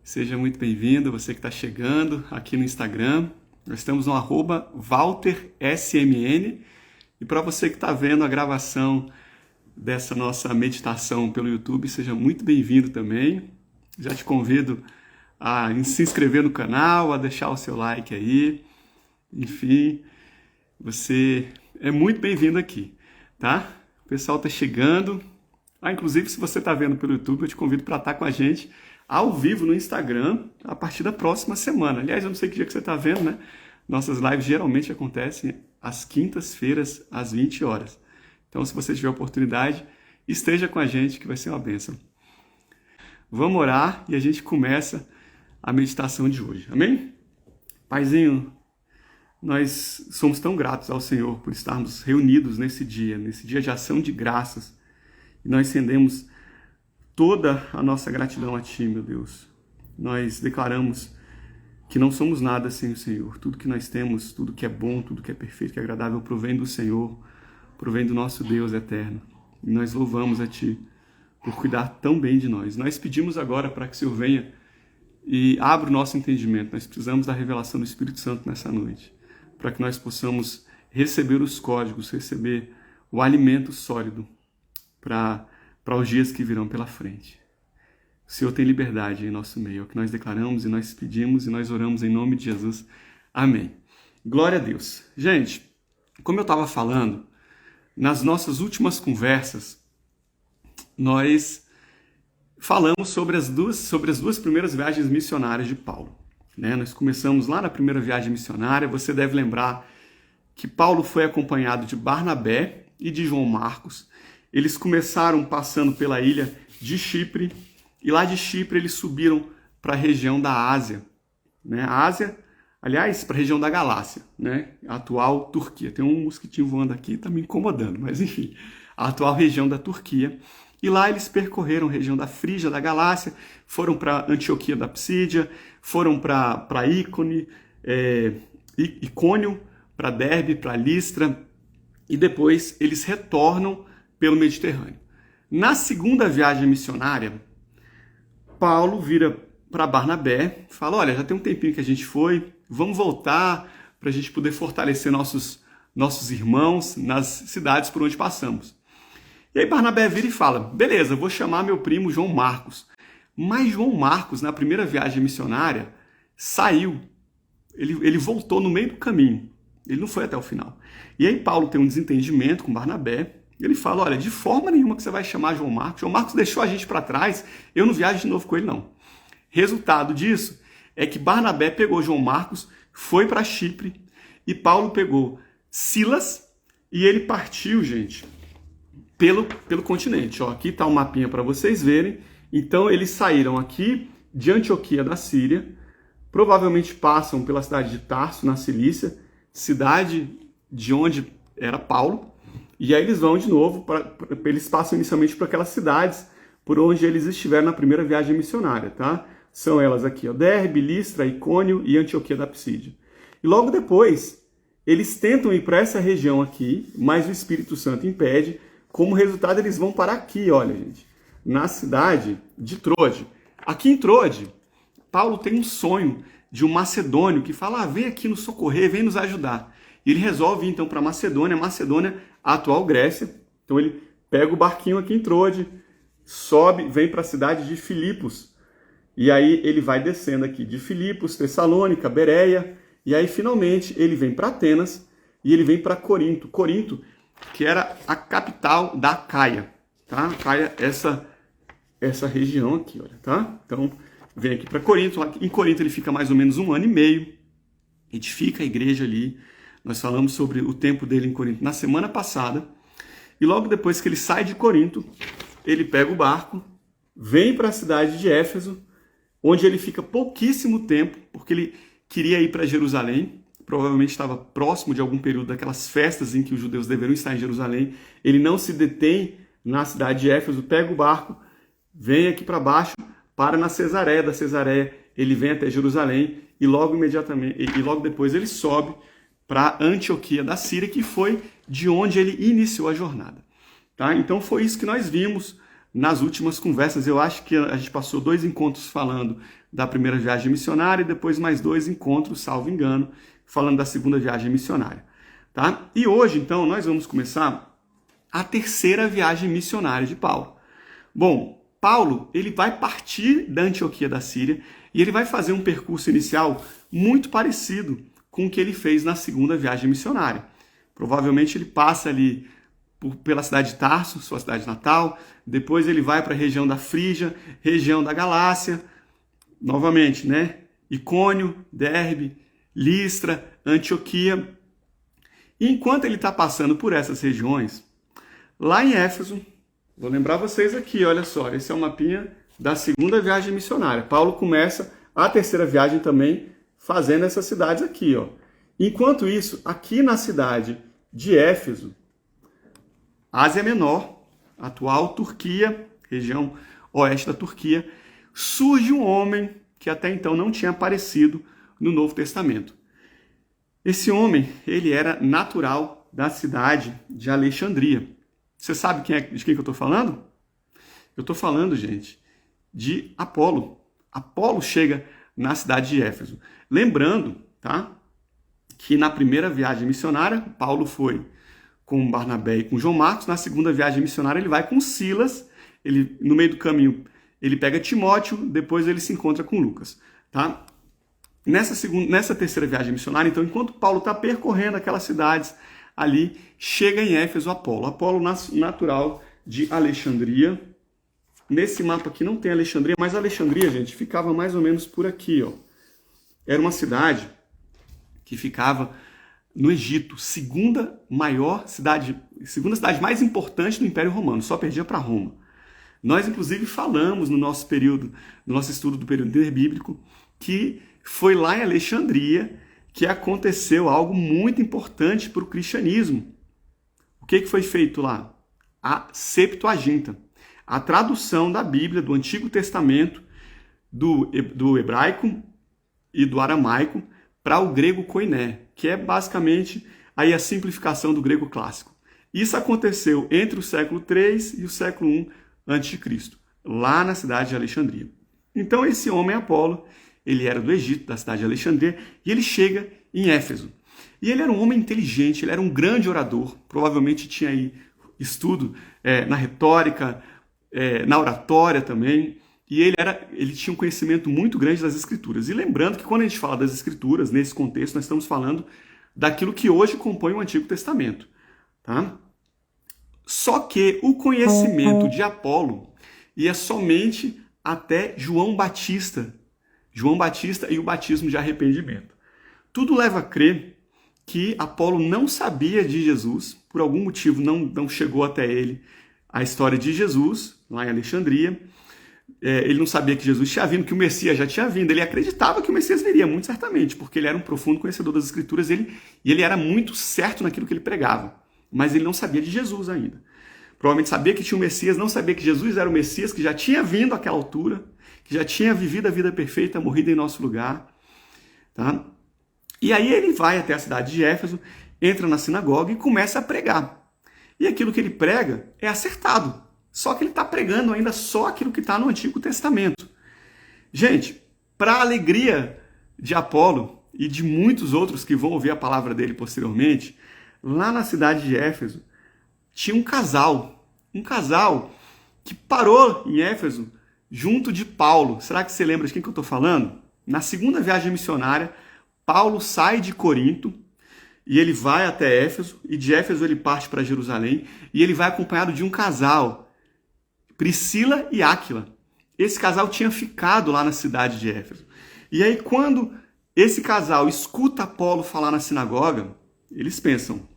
Seja muito bem-vindo, você que está chegando aqui no Instagram. Nós estamos no @WalterSMN. E para você que está vendo a gravação dessa nossa meditação pelo YouTube, seja muito bem-vindo também. Já te convido a se inscrever no canal, a deixar o seu like aí. Enfim, você é muito bem-vindo aqui, tá? O pessoal está chegando. Inclusive, se você está vendo pelo YouTube, eu te convido para estar com a gente ao vivo no Instagram a partir da próxima semana. Aliás, eu não sei que dia que você está vendo, né? Nossas lives geralmente acontecem às quintas-feiras, às 20 horas. Então, se você tiver oportunidade, esteja com a gente, que vai ser uma bênção. Vamos orar e a gente começa a meditação de hoje. Amém? Paizinho, nós somos tão gratos ao Senhor por estarmos reunidos nesse dia de ação de graças. E nós rendemos toda a nossa gratidão a Ti, meu Deus. Nós declaramos que não somos nada sem o Senhor. Tudo que nós temos, tudo que é bom, tudo que é perfeito, que é agradável, provém do Senhor, provém do nosso Deus eterno. E nós louvamos a Ti por cuidar tão bem de nós. Nós pedimos agora para que o Senhor venha e abra o nosso entendimento. Nós precisamos da revelação do Espírito Santo nessa noite, para que nós possamos receber os códigos, receber o alimento sólido para os dias que virão pela frente. O Senhor tem liberdade em nosso meio, é o que nós declaramos e nós pedimos e nós oramos em nome de Jesus. Amém. Glória a Deus. Gente, como eu estava falando, nas nossas últimas conversas, nós falamos sobre as duas primeiras viagens missionárias de Paulo. Nós começamos lá na primeira viagem missionária. Você deve lembrar que Paulo foi acompanhado de Barnabé e de João Marcos. Eles começaram passando pela ilha de Chipre, e lá de Chipre eles subiram para a região da Ásia. A Ásia, aliás, para a região da Galácia, a atual Turquia. Tem um mosquitinho voando aqui, está me incomodando, mas enfim, a atual região da Turquia. E lá eles percorreram a região da Frígia, da Galácia, foram para Antioquia da Psídia, foram para Icônio, para Derbe, para Listra, e depois eles retornam pelo Mediterrâneo. Na segunda viagem missionária, Paulo vira para Barnabé e fala: olha, já tem um tempinho que a gente foi, vamos voltar para a gente poder fortalecer nossos irmãos nas cidades por onde passamos. E aí Barnabé vira e fala: beleza, vou chamar meu primo João Marcos. Mas João Marcos, na primeira viagem missionária, saiu. Ele voltou no meio do caminho. Ele não foi até o final. E aí Paulo tem um desentendimento com Barnabé. Ele fala: olha, de forma nenhuma que você vai chamar João Marcos. João Marcos deixou a gente para trás, eu não viajo de novo com ele, não. Resultado disso é que Barnabé pegou João Marcos, foi para Chipre, e Paulo pegou Silas, e ele partiu, gente, pelo continente. Aqui está um mapinha para vocês verem. Então eles saíram aqui de Antioquia da Síria, provavelmente passam pela cidade de Tarso, na Cilícia, cidade de onde era Paulo. E aí eles vão de novo, eles passam inicialmente por aquelas cidades por onde eles estiveram na primeira viagem missionária, tá? São elas aqui, Derbe, Listra, Icônio e Antioquia da Psídia. E logo depois, eles tentam ir para essa região aqui, mas o Espírito Santo impede. Como resultado, eles vão parar aqui, olha, gente, na cidade de Troade. Aqui em Troade, Paulo tem um sonho de um macedônio que fala: vem aqui nos socorrer, vem nos ajudar. E ele resolve ir então para Macedônia, a atual Grécia. Então ele pega o barquinho aqui em Troade, sobe, vem para a cidade de Filipos. E aí ele vai descendo aqui de Filipos, Tessalônica, Bereia, e aí finalmente ele vem para Atenas e ele vem para Corinto. Corinto, que era a capital da Acaia, tá? Acaia, essa região aqui, olha, tá? Então vem aqui para Corinto. Em Corinto ele fica mais ou menos 1 ano e meio, edifica a igreja ali. Nós falamos sobre o tempo dele em Corinto na semana passada. E logo depois que ele sai de Corinto, ele pega o barco, vem para a cidade de Éfeso, onde ele fica pouquíssimo tempo, porque ele queria ir para Jerusalém. Provavelmente estava próximo de algum período daquelas festas em que os judeus deveriam estar em Jerusalém. Ele não se detém na cidade de Éfeso, pega o barco, vem aqui para baixo, para na Cesareia. Da Cesareia ele vem até Jerusalém e logo depois ele sobe para Antioquia da Síria, que foi de onde ele iniciou a jornada. Tá? Então foi isso que nós vimos nas últimas conversas. Eu acho que a gente passou 2 encontros falando da primeira viagem missionária e depois mais 2 encontros, salvo engano, falando da segunda viagem missionária. Tá? E hoje, então, nós vamos começar a terceira viagem missionária de Paulo. Bom, Paulo ele vai partir da Antioquia da Síria e ele vai fazer um percurso inicial muito parecido com o que ele fez na segunda viagem missionária. Provavelmente ele passa ali pela cidade de Tarso, sua cidade natal, depois ele vai para a região da Frígia, região da Galácia, novamente, né? Icônio, Derbe, Listra, Antioquia. E enquanto ele está passando por essas regiões, lá em Éfeso, vou lembrar vocês aqui, olha só, esse é o mapinha da segunda viagem missionária. Paulo começa a terceira viagem também fazendo essas cidades aqui, ó. Enquanto isso, aqui na cidade de Éfeso, Ásia Menor, atual Turquia, região oeste da Turquia, surge um homem que até então não tinha aparecido no Novo Testamento. Esse homem, ele era natural da cidade de Alexandria. Você sabe de quem que eu estou falando? Eu estou falando, gente, de Apolo. Apolo chega na cidade de Éfeso. Lembrando, tá, que na primeira viagem missionária, Paulo foi com Barnabé e com João Marcos. Na segunda viagem missionária, ele vai com Silas. No meio do caminho, ele pega Timóteo, depois ele se encontra com Lucas. Tá? Nessa terceira viagem missionária, então, enquanto Paulo está percorrendo aquelas cidades ali, chega em Éfeso Apolo. Apolo natural de Alexandria. Nesse mapa aqui não tem Alexandria, mas Alexandria, gente, ficava mais ou menos por aqui, ó. Era uma cidade que ficava no Egito, segunda cidade mais importante do Império Romano, só perdia para Roma. Nós, inclusive, falamos no nosso estudo do período interbíblico, que foi lá em Alexandria que aconteceu algo muito importante para o cristianismo. O que foi feito lá? A Septuaginta, a tradução da Bíblia, do Antigo Testamento, do hebraico e do aramaico, para o grego koiné, que é basicamente aí a simplificação do grego clássico. Isso aconteceu entre o século III e o século I a.C., lá na cidade de Alexandria. Então esse homem Apolo, ele era do Egito, da cidade de Alexandria, e ele chega em Éfeso. E ele era um homem inteligente, ele era um grande orador, provavelmente tinha aí estudo na retórica, na oratória também, e ele tinha um conhecimento muito grande das Escrituras. E lembrando que quando a gente fala das Escrituras, nesse contexto, nós estamos falando daquilo que hoje compõe o Antigo Testamento. Tá? Só que o conhecimento de Apolo ia somente até João Batista e o batismo de arrependimento. Tudo leva a crer que Apolo não sabia de Jesus, por algum motivo não chegou até ele a história de Jesus, lá em Alexandria. Ele não sabia que Jesus tinha vindo, que o Messias já tinha vindo. Ele acreditava que o Messias viria, muito certamente, porque ele era um profundo conhecedor das Escrituras e ele era muito certo naquilo que ele pregava. Mas ele não sabia de Jesus ainda. Provavelmente sabia que tinha um Messias, não sabia que Jesus era o Messias, que já tinha vindo àquela altura, que já tinha vivido a vida perfeita, morrido em nosso lugar. Tá? E aí ele vai até a cidade de Éfeso, entra na sinagoga e começa a pregar. E aquilo que ele prega é acertado. Só que ele está pregando ainda só aquilo que está no Antigo Testamento. Gente, para a alegria de Apolo e de muitos outros que vão ouvir a palavra dele posteriormente, lá na cidade de Éfeso tinha um casal que parou em Éfeso junto de Paulo. Será que você lembra de quem que eu estou falando? Na segunda viagem missionária, Paulo sai de Corinto e ele vai até Éfeso, e de Éfeso ele parte para Jerusalém, e ele vai acompanhado de um casal, Priscila e Áquila. Esse casal tinha ficado lá na cidade de Éfeso. E aí, quando esse casal escuta Apolo falar na sinagoga, eles pensam,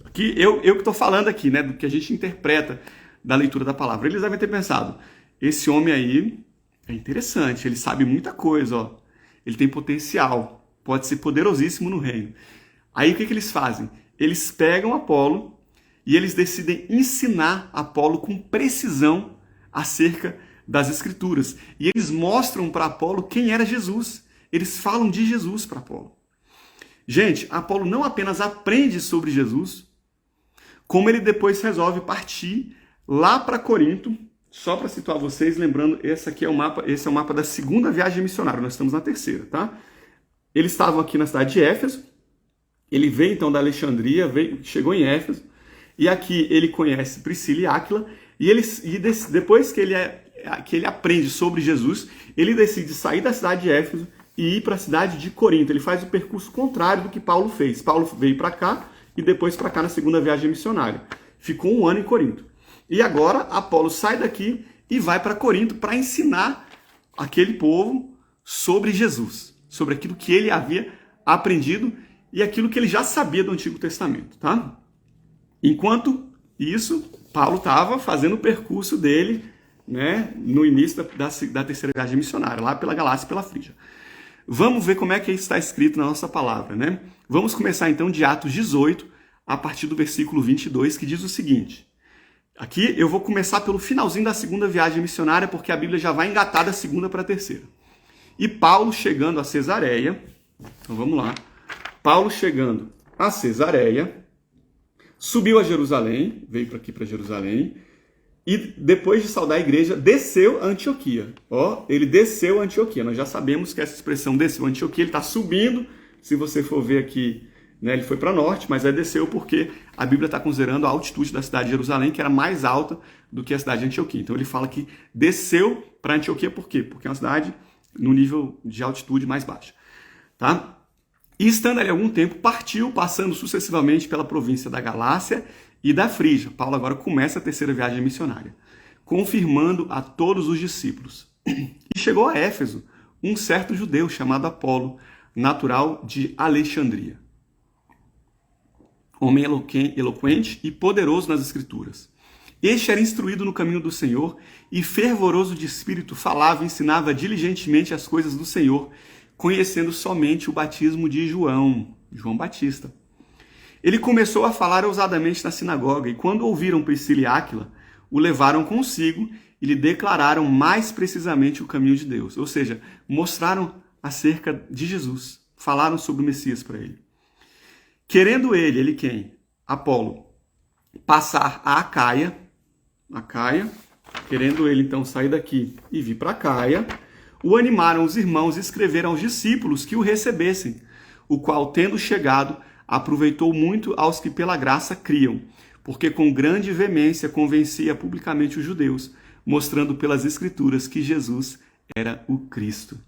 aqui eu que estou falando aqui, né, do que a gente interpreta da leitura da palavra, eles devem ter pensado, esse homem aí é interessante, ele sabe muita coisa, ó. Ele tem potencial, pode ser poderosíssimo no reino. Aí o que eles fazem? Eles pegam Apolo e eles decidem ensinar Apolo com precisão acerca das Escrituras. E eles mostram para Apolo quem era Jesus. Eles falam de Jesus para Apolo. Gente, Apolo não apenas aprende sobre Jesus, como ele depois resolve partir lá para Corinto só para situar vocês, lembrando, esse é o mapa da segunda viagem missionária, nós estamos na terceira, tá? Eles estavam aqui na cidade de Éfeso, ele veio então da Alexandria, chegou em Éfeso, e aqui ele conhece Priscila e Áquila, depois que ele aprende sobre Jesus, ele decide sair da cidade de Éfeso e ir para a cidade de Corinto. Ele faz o percurso contrário do que Paulo fez. Paulo veio para cá e depois para cá na segunda viagem missionária. Ficou 1 ano em Corinto. E agora Apolo sai daqui e vai para Corinto para ensinar aquele povo sobre Jesus, sobre aquilo que ele havia aprendido e aquilo que ele já sabia do Antigo Testamento, tá? Enquanto isso, Paulo estava fazendo o percurso dele, né, no início da terceira viagem missionária, lá pela Galácia e pela Frígia. Vamos ver como é que está escrito na nossa palavra, né? Vamos começar então de Atos 18, a partir do versículo 22, que diz o seguinte. Aqui eu vou começar pelo finalzinho da segunda viagem missionária, porque a Bíblia já vai engatar da segunda para a terceira. E Paulo chegando a Cesareia, então vamos lá. Paulo chegando a Cesareia, subiu a Jerusalém, veio aqui para Jerusalém, e depois de saudar a igreja, desceu a Antioquia. Ó, ele desceu a Antioquia. Nós já sabemos que essa expressão desceu a Antioquia, ele está subindo. Se você for ver aqui, né, ele foi para norte, mas aí desceu porque a Bíblia está considerando a altitude da cidade de Jerusalém, que era mais alta do que a cidade de Antioquia. Então ele fala que desceu para Antioquia por quê? Porque é uma cidade no nível de altitude mais baixa. Tá? E estando ali algum tempo, partiu, passando sucessivamente pela província da Galácia e da Frígia. Paulo agora começa a terceira viagem missionária, confirmando a todos os discípulos. E chegou a Éfeso um certo judeu chamado Apolo, natural de Alexandria. Homem eloquente e poderoso nas Escrituras. Este era instruído no caminho do Senhor e fervoroso de espírito falava e ensinava diligentemente as coisas do Senhor, conhecendo somente o batismo de João Batista. Ele começou a falar ousadamente na sinagoga, e quando ouviram Priscila e Áquila, o levaram consigo e lhe declararam mais precisamente o caminho de Deus. Ou seja, mostraram acerca de Jesus, falaram sobre o Messias para ele. Querendo ele quem? Apolo, passar a Acaia, querendo ele então sair daqui e vir para Acaia, o animaram os irmãos e escreveram aos discípulos que o recebessem, o qual, tendo chegado, aproveitou muito aos que pela graça criam, porque com grande veemência convencia publicamente os judeus, mostrando pelas Escrituras que Jesus era o Cristo.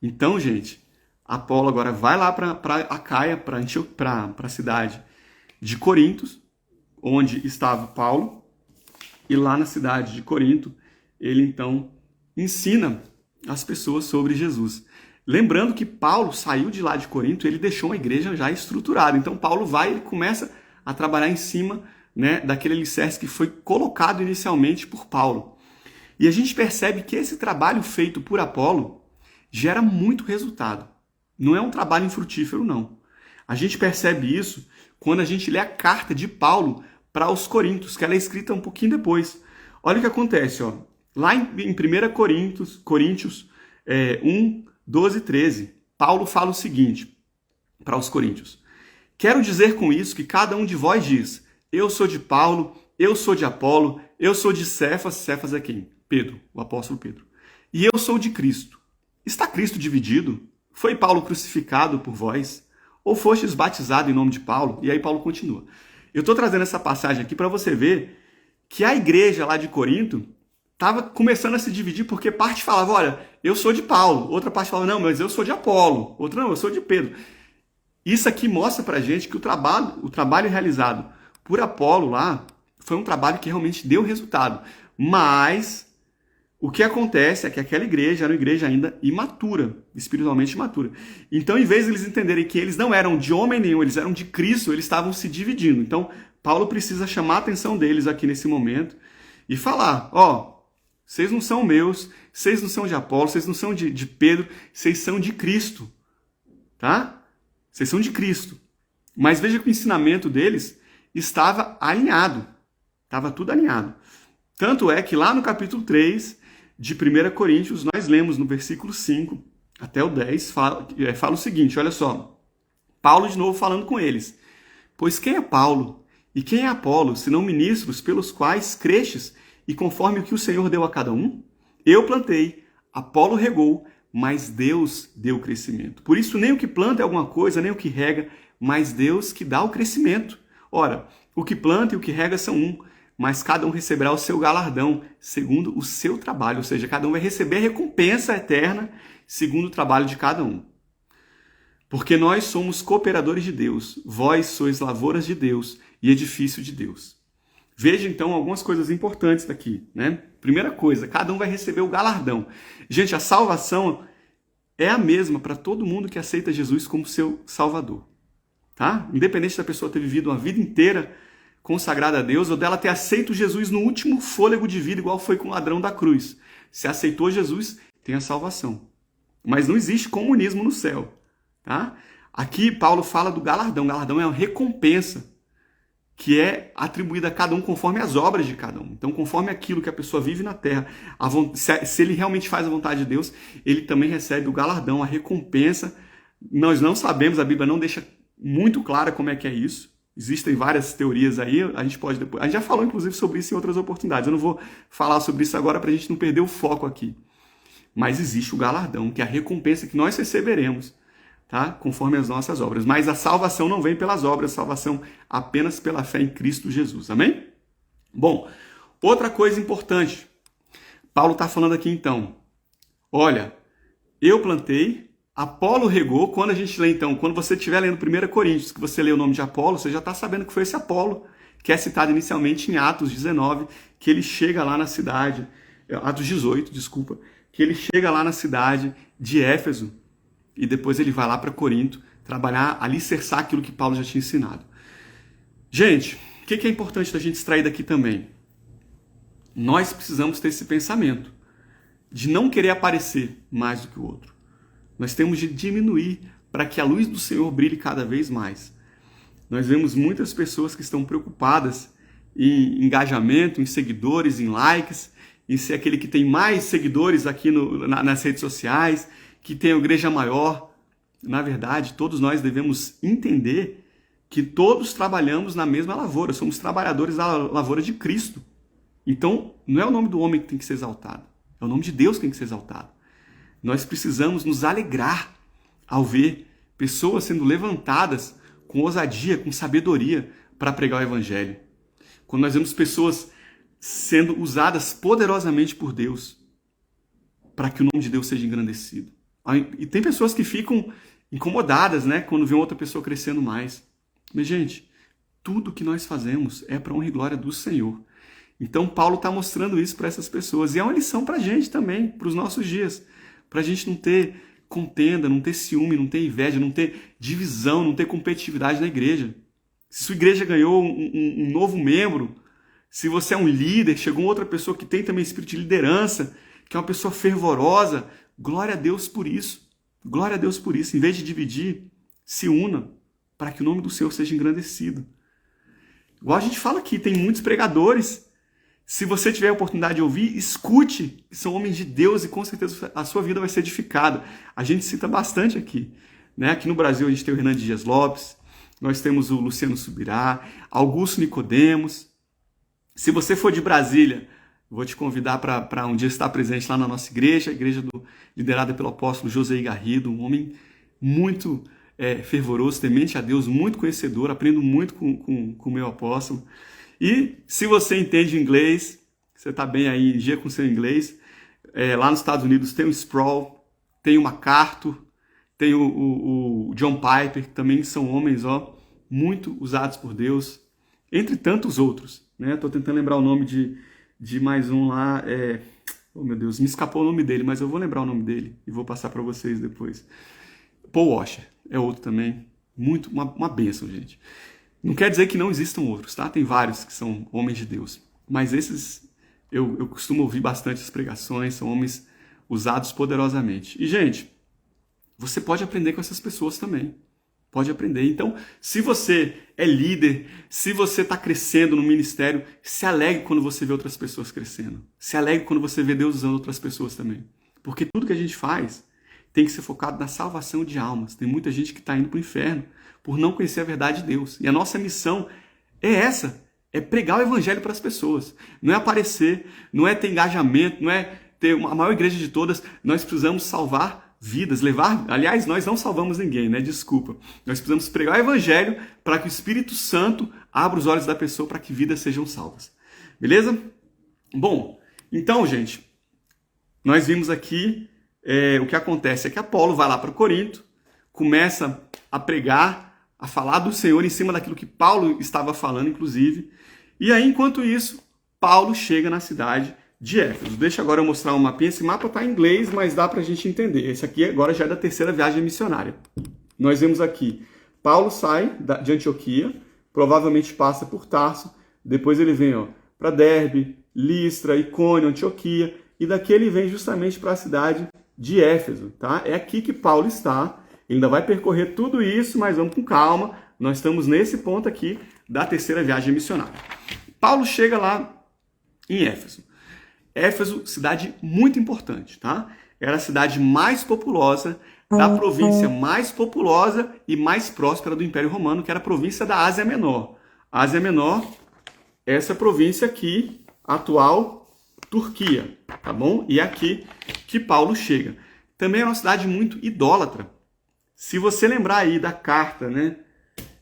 Então, gente, Apolo agora vai lá para Acaia, para a cidade de Corinto, onde estava Paulo, e lá na cidade de Corinto, ele então ensina as pessoas sobre Jesus. Lembrando que Paulo saiu de lá de Corinto, ele deixou uma igreja já estruturada. Então Paulo vai e começa a trabalhar em cima, né, daquele alicerce que foi colocado inicialmente por Paulo. E a gente percebe que esse trabalho feito por Apolo gera muito resultado. Não é um trabalho infrutífero, não. A gente percebe isso quando a gente lê a carta de Paulo para os Coríntios, que ela é escrita um pouquinho depois. Olha o que acontece, ó. Lá em 1 Coríntios 1, 12 e 13, Paulo fala o seguinte para os coríntios. Quero dizer com isso que cada um de vós diz, eu sou de Paulo, eu sou de Apolo, eu sou de Cefas. Cefas é quem? Pedro, o apóstolo Pedro. E eu sou de Cristo. Está Cristo dividido? Foi Paulo crucificado por vós? Ou fostes batizado em nome de Paulo? E aí Paulo continua. Eu estou trazendo essa passagem aqui para você ver que a igreja lá de Corinto estava começando a se dividir, porque parte falava, olha, eu sou de Paulo. Outra parte falava, não, mas eu sou de Apolo. Outra, não, eu sou de Pedro. Isso aqui mostra pra gente que o trabalho realizado por Apolo lá foi um trabalho que realmente deu resultado. Mas o que acontece é que aquela igreja era uma igreja ainda imatura, espiritualmente imatura. Então, em vez de eles entenderem que eles não eram de homem nenhum, eles eram de Cristo, eles estavam se dividindo. Então, Paulo precisa chamar a atenção deles aqui nesse momento e falar, ó, vocês não são meus, vocês não são de Apolo, vocês não são de Pedro, vocês são de Cristo, tá? Vocês são de Cristo. Mas veja que o ensinamento deles estava alinhado, estava tudo alinhado. Tanto é que lá no capítulo 3 de 1 Coríntios, nós lemos no versículo 5 até o 10, fala o seguinte, olha só, Paulo de novo falando com eles. Pois quem é Paulo e quem é Apolo, senão ministros pelos quais crestes e conforme o que o Senhor deu a cada um. Eu plantei, Apolo regou, mas Deus deu o crescimento. Por isso, nem o que planta é alguma coisa, nem o que rega, mas Deus que dá o crescimento. Ora, o que planta e o que rega são um, mas cada um receberá o seu galardão, segundo o seu trabalho. Ou seja, cada um vai receber a recompensa eterna, segundo o trabalho de cada um. Porque nós somos cooperadores de Deus, vós sois lavouras de Deus e edifício de Deus. Veja, então, algumas coisas importantes daqui, né? Primeira coisa, cada um vai receber o galardão. Gente, a salvação é a mesma para todo mundo que aceita Jesus como seu Salvador, tá? Independente da pessoa ter vivido uma vida inteira consagrada a Deus ou dela ter aceito Jesus no último fôlego de vida, igual foi com o ladrão da cruz. Se aceitou Jesus, tem a salvação. Mas não existe comunismo no céu, tá? Aqui Paulo fala do galardão. O galardão é uma recompensa que é atribuída a cada um conforme as obras de cada um. Então, conforme aquilo que a pessoa vive na terra, se ele realmente faz a vontade de Deus, ele também recebe o galardão, a recompensa. Nós não sabemos, a Bíblia não deixa muito clara como é que é isso. Existem várias teorias aí, a gente pode depois... A gente já falou, inclusive, sobre isso em outras oportunidades. Eu não vou falar sobre isso agora para a gente não perder o foco aqui. Mas existe o galardão, que é a recompensa que nós receberemos, tá? Conforme as nossas obras. Mas a salvação não vem pelas obras, a salvação apenas pela fé em Cristo Jesus. Amém? Bom, outra coisa importante. Paulo está falando aqui então. Olha, eu plantei, Apolo regou. Quando a gente lê então, quando você estiver lendo 1 Coríntios, que você lê o nome de Apolo, você já está sabendo que foi esse Apolo, que é citado inicialmente em Atos 19, que ele chega lá na cidade, Atos 18, desculpa, que ele chega lá na cidade de Éfeso, e depois ele vai lá para Corinto trabalhar, alicerçar aquilo que Paulo já tinha ensinado. Gente, o que é importante da gente extrair daqui também? Nós precisamos ter esse pensamento de não querer aparecer mais do que o outro. Nós temos de diminuir para que a luz do Senhor brilhe cada vez mais. Nós vemos muitas pessoas que estão preocupadas em engajamento, em seguidores, em likes, em ser aquele que tem mais seguidores aqui nas redes sociais, que tem a igreja maior. Na verdade, todos nós devemos entender que todos trabalhamos na mesma lavoura, somos trabalhadores da lavoura de Cristo. Então, não é o nome do homem que tem que ser exaltado, é o nome de Deus que tem que ser exaltado. Nós precisamos nos alegrar ao ver pessoas sendo levantadas com ousadia, com sabedoria para pregar o evangelho. Quando nós vemos pessoas sendo usadas poderosamente por Deus para que o nome de Deus seja engrandecido. E tem pessoas que ficam incomodadas, né, quando vê outra pessoa crescendo mais. Mas, gente, tudo que nós fazemos é para a honra e glória do Senhor. Então, Paulo está mostrando isso para essas pessoas. E é uma lição para a gente também, para os nossos dias. Para a gente não ter contenda, não ter ciúme, não ter inveja, não ter divisão, não ter competitividade na igreja. Se sua igreja ganhou um novo membro, se você é um líder, chegou outra pessoa que tem também espírito de liderança, que é uma pessoa fervorosa, glória a Deus por isso. Glória a Deus por isso. Em vez de dividir, se una para que o nome do Senhor seja engrandecido. Igual a gente fala aqui, tem muitos pregadores. Se você tiver a oportunidade de ouvir, escute, que são homens de Deus e com certeza a sua vida vai ser edificada. A gente cita bastante aqui, né? Aqui no Brasil a gente tem o Hernandes Dias Lopes, nós temos o Luciano Subirá, Augusto Nicodemos. Se você for de Brasília, vou te convidar para um dia estar presente lá na nossa igreja, a igreja liderada pelo apóstolo José Garrido, um homem muito fervoroso, temente a Deus, muito conhecedor, aprendo muito com o meu apóstolo. E se você entende inglês, você está bem aí em dia com o seu inglês, lá nos Estados Unidos tem o Sproul, tem o MacArthur, tem o John Piper, que também são homens muito usados por Deus, entre tantos outros. Estou tentando lembrar o nome de mais um lá, oh meu Deus, me escapou o nome dele, mas eu vou lembrar o nome dele e vou passar para vocês depois. Paul Washer é outro também, muito uma bênção, gente. Não quer dizer que não existam outros, tá? Tem vários que são homens de Deus. Mas esses, eu costumo ouvir bastante as pregações, são homens usados poderosamente. E, gente, você pode aprender com essas pessoas também. Pode aprender. Então, se você é líder, se você está crescendo no ministério, se alegre quando você vê outras pessoas crescendo. Se alegre quando você vê Deus usando outras pessoas também. Porque tudo que a gente faz tem que ser focado na salvação de almas. Tem muita gente que está indo para o inferno por não conhecer a verdade de Deus. E a nossa missão é essa, é pregar o evangelho para as pessoas. Não é aparecer, não é ter engajamento, não é ter a maior igreja de todas. Nós precisamos salvar vidas, aliás, nós não salvamos ninguém, né? Desculpa. Nós precisamos pregar o evangelho para que o Espírito Santo abra os olhos da pessoa para que vidas sejam salvas. Beleza? Bom, então, gente, nós vimos aqui o que acontece é que Apolo vai lá para Corinto, começa a pregar, a falar do Senhor em cima daquilo que Paulo estava falando, inclusive. E aí, enquanto isso, Paulo chega na cidade de Éfeso. Deixa agora eu mostrar um mapinha. Esse mapa está em inglês, mas dá para a gente entender. Esse aqui agora já é da terceira viagem missionária. Nós vemos aqui, Paulo sai de Antioquia, provavelmente passa por Tarso, depois ele vem para Derbe, Listra, Icônio, Antioquia, e daqui ele vem justamente para a cidade de Éfeso. Tá? É aqui que Paulo está. Ele ainda vai percorrer tudo isso, mas vamos com calma. Nós estamos nesse ponto aqui da terceira viagem missionária. Paulo chega lá em Éfeso. Éfeso, cidade muito importante, tá? Era a cidade mais populosa, da província mais populosa e mais próspera do Império Romano, que era a província da Ásia Menor. Ásia Menor, essa província aqui, atual Turquia, tá bom? E é aqui que Paulo chega. Também era uma cidade muito idólatra. Se você lembrar aí da carta, né,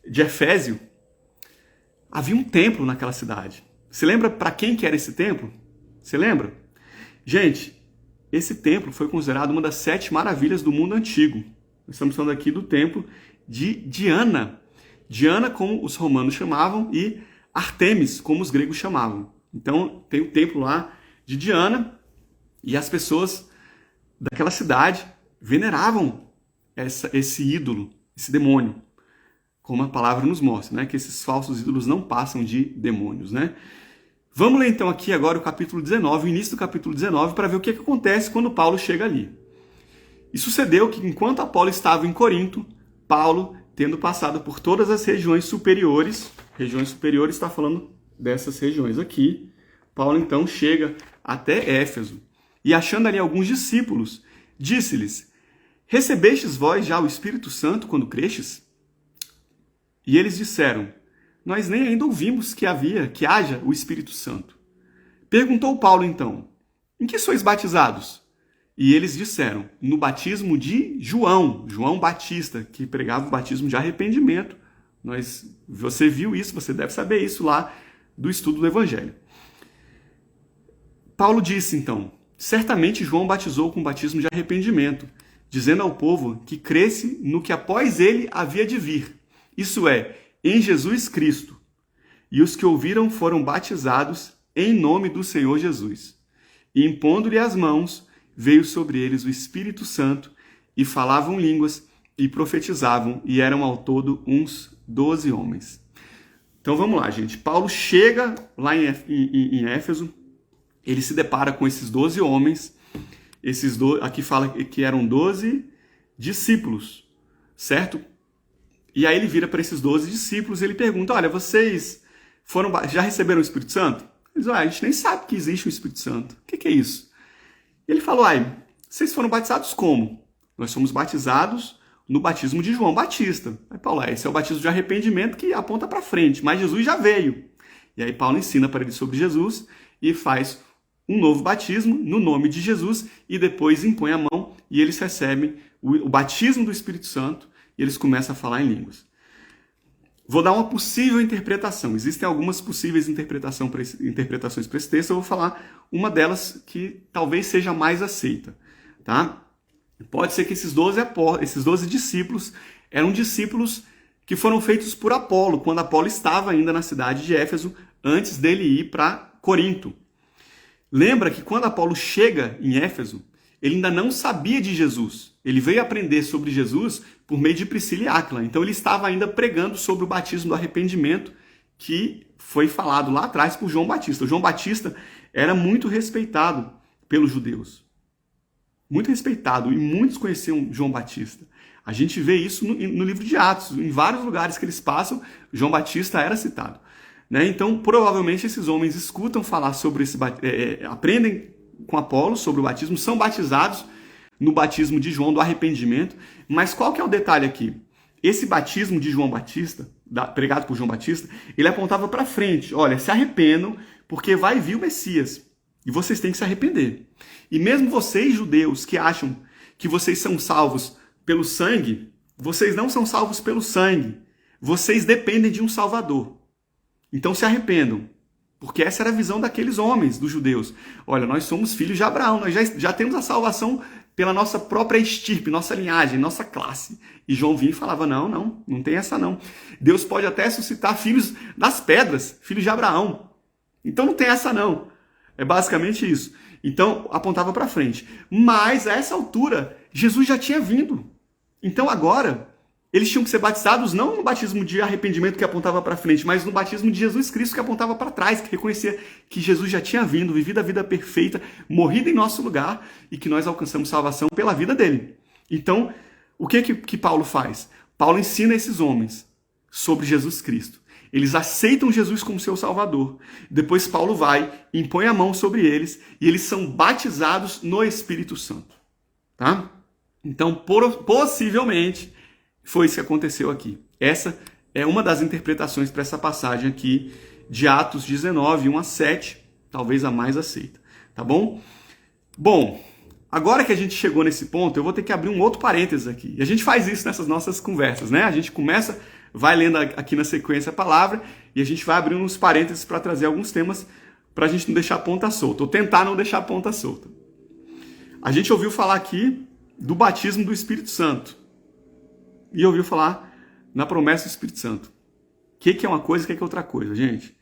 de Efésio, havia um templo naquela cidade. Você lembra para quem que era esse templo? Você lembra? Gente, esse templo foi considerado uma das 7 maravilhas do mundo antigo. Nós estamos falando aqui do templo de Diana. Diana, como os romanos chamavam, e Artemis, como os gregos chamavam. Então, tem o templo lá de Diana, e as pessoas daquela cidade veneravam esse ídolo, esse demônio. Como a palavra nos mostra, né? Que esses falsos ídolos não passam de demônios, né? Vamos ler então aqui agora o capítulo 19, o início do capítulo 19, para ver o que acontece quando Paulo chega ali. E sucedeu que enquanto Apolo estava em Corinto, Paulo, tendo passado por todas as regiões superiores está falando dessas regiões aqui, Paulo então chega até Éfeso, e achando ali alguns discípulos, disse-lhes: recebestes vós já o Espírito Santo quando crestes? E eles disseram: nós nem ainda ouvimos que haja o Espírito Santo. Perguntou Paulo então: em que sois batizados? E eles disseram: no batismo de João Batista, que pregava o batismo de arrependimento. Você viu isso, você deve saber isso lá do estudo do Evangelho. Paulo disse então: certamente João batizou com o batismo de arrependimento, dizendo ao povo que cresce no que após ele havia de vir, isso é, em Jesus Cristo. E os que ouviram foram batizados em nome do Senhor Jesus. E impondo-lhe as mãos, veio sobre eles o Espírito Santo, e falavam línguas, e profetizavam, e eram ao todo uns 12 homens. Então vamos lá, gente. Paulo chega lá em Éfeso, ele se depara com esses 12 homens, aqui fala que eram 12 discípulos, certo? E aí ele vira para esses 12 discípulos e ele pergunta: olha, vocês já receberam o Espírito Santo? Eles dizem: a gente nem sabe que existe o Espírito Santo. O que é isso? E ele falou: vocês foram batizados como? Nós somos batizados no batismo de João Batista. Aí Paulo: esse é o batismo de arrependimento que aponta para frente, mas Jesus já veio. E aí Paulo ensina para eles sobre Jesus e faz um novo batismo no nome de Jesus e depois impõe a mão e eles recebem o batismo do Espírito Santo. E eles começam a falar em línguas. Vou dar uma possível interpretação. Existem algumas possíveis interpretações para esse texto. Eu vou falar uma delas que talvez seja mais aceita. Tá? Pode ser que esses 12 discípulos eram discípulos que foram feitos por Apolo, quando Apolo estava ainda na cidade de Éfeso, antes dele ir para Corinto. Lembra que quando Apolo chega em Éfeso, ele ainda não sabia de Jesus. Ele veio aprender sobre Jesus por meio de Priscila e Áquila. Então ele estava ainda pregando sobre o batismo do arrependimento que foi falado lá atrás por João Batista. O João Batista era muito respeitado pelos judeus. Muito respeitado. E muitos conheciam João Batista. A gente vê isso no livro de Atos. Em vários lugares que eles passam, João Batista era citado. Né? Então, provavelmente, esses homens escutam falar sobre aprendem com Apolo sobre o batismo, são batizados no batismo de João do arrependimento. Mas qual que é o detalhe aqui? Esse batismo de João Batista pregado por João Batista, ele apontava para frente. Olha, se arrependam, porque vai vir o Messias. E vocês têm que se arrepender. E mesmo vocês, judeus, que acham que vocês são salvos pelo sangue, vocês não são salvos pelo sangue. Vocês dependem de um Salvador. Então se arrependam. Porque essa era a visão daqueles homens, dos judeus. Olha, nós somos filhos de Abraão, nós já temos a salvação pela nossa própria estirpe, nossa linhagem, nossa classe. E João vinha e falava, não tem essa não. Deus pode até suscitar filhos das pedras, filhos de Abraão. Então não tem essa não. É basicamente isso. Então apontava para frente. Mas a essa altura, Jesus já tinha vindo. Então agora, eles tinham que ser batizados não no batismo de arrependimento que apontava para frente, mas no batismo de Jesus Cristo que apontava para trás, que reconhecia que Jesus já tinha vindo, vivido a vida perfeita, morrido em nosso lugar e que nós alcançamos salvação pela vida dele. Então, o que Paulo faz? Paulo ensina esses homens sobre Jesus Cristo. Eles aceitam Jesus como seu Salvador. Depois Paulo vai, impõe a mão sobre eles e eles são batizados no Espírito Santo. Tá? Então, possivelmente, foi isso que aconteceu aqui. Essa é uma das interpretações para essa passagem aqui de Atos 19, 1 a 7, talvez a mais aceita. Tá bom? Bom, agora que a gente chegou nesse ponto, eu vou ter que abrir um outro parênteses aqui. E a gente faz isso nessas nossas conversas, né? A gente começa, vai lendo aqui na sequência a palavra e a gente vai abrindo uns parênteses para trazer alguns temas para a gente não deixar a ponta solta, ou tentar não deixar a ponta solta. A gente ouviu falar aqui do batismo do Espírito Santo. E ouviu falar na promessa do Espírito Santo. O que é uma coisa e o que é outra coisa, gente?